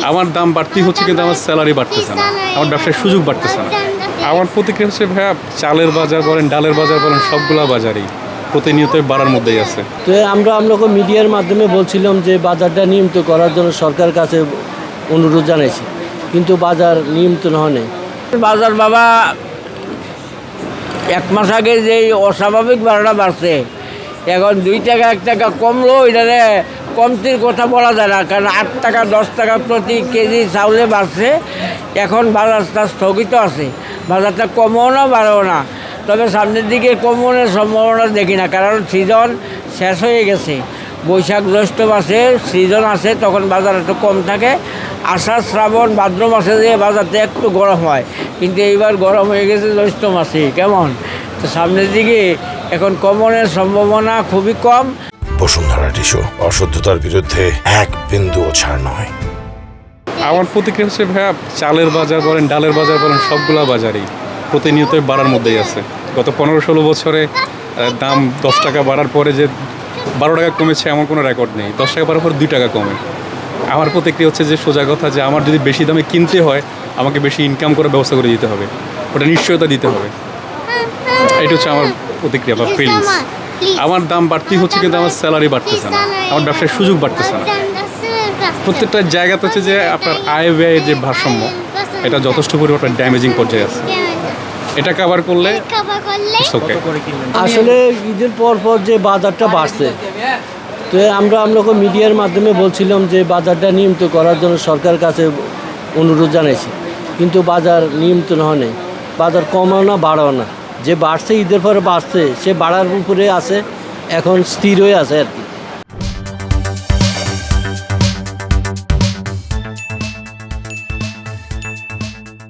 আমার দাম বাড়তি হচ্ছে কিন্তু আমার স্যালারি বাড়তেছে না, আমার ব্যবসার সুযোগ বাড়তেছে না। আমার প্রতিক্রিয়া হচ্ছে ভাইয়া, চালের বাজার বলেন, ডালের বাজার বলেন, সবগুলা বাজারই প্রতিনিয়ত বাড়ার মধ্যেই আছে। তো আমরা মিডিয়ার মাধ্যমে বলছিলাম যে বাজারটা নিয়মিত করার জন্য সরকারের কাছে অনুরোধ জানাইছি, কিন্তু বাজার নিয়মিত হয়নি। বাজার বাবা এক মাস আগে যেই অস্বাভাবিক ভাড়াটা বাড়ছে, এখন 2 টাকা 1 টাকা কমলো, এটারে কমতির কথা বলা যায় না, কারণ 8 টাকা 10 টাকা প্রতি কেজি চাউলে বাড়ছে। এখন বাজারটা স্থগিত আছে, বাজারটা কমও না বাড়েও না, তবে সামনের দিকে কমানোর সম্ভাবনা দেখি না, কারণ সিজন শেষ হয়ে গেছে। বৈশাখ জ্যৈষ্ঠ মাসে সিজন আছে, তখন বাজার একটু কম থাকে। আষাঢ় শ্রাবণ ভাদ্র মাসে যে বাজারটা একটু গরম হয়, কিন্তু এইবার গরম হয়ে গেছে জ্যৈষ্ঠ মাসে। কেমন তো সামনের দিকে এখন কমনের সম্ভাবনা খুবই কম। বসুন্ধরা টিস্যু, অশুদ্ধতার বিরুদ্ধে এক বিন্দুও ছাড় নয়। আমার প্রতিক্রিয়া হচ্ছে ভাইয়া, চালের বাজার বলেন, ডালের বাজার বলেন, সবগুলা বাজারই প্রতিনিয়ত বাড়ার মধ্যেই আছে। গত 15-16 বছরে দাম 10 টাকা বাড়ার পরে যে 12 টাকা কমেছে এমন কোনো রেকর্ড নেই। 10 টাকা বাড়ার পর 2 টাকা কমে। আমার প্রতিক্রিয়া হচ্ছে যে সোজা কথা, যে আমার যদি বেশি দামে কিনতে হয়, আমাকে বেশি ইনকাম করার ব্যবস্থা করে দিতে হবে, ওটা নিশ্চয়তা দিতে হবে। এটা হচ্ছে আমার প্রতিক্রিয়া বা ফিলিংস। আমার দাম বাড়তি হচ্ছে কিন্তু আমার স্যালারি বাড়তেছে না, আমার ব্যবসার সুযোগ বাড়তেছে না। প্রত্যেকটা জায়গাতে হচ্ছে যে আপনার আয় ব্যয়ের যে ভারসাম্য, এটা যথেষ্ট পরিমাণে ড্যামেজিং পর্যায়ে আছে। এটা কভার করলে আসলে ঈদের পর যে বাজারটা বাড়ছে, তো আমরা মিডিয়ার মাধ্যমে বলছিলাম যে বাজারটা নিয়মিত করার জন্য সরকারের কাছে অনুরোধ জানাইছি, কিন্তু বাজার নিয়মিত হয়নি। বাজার কমাও না বাড়াও না, যে বাড়ছে ঈদের পরে বাড়ছে, সে বাড়ার উপরে আছে, এখন স্থির হয়ে আছে আর কি।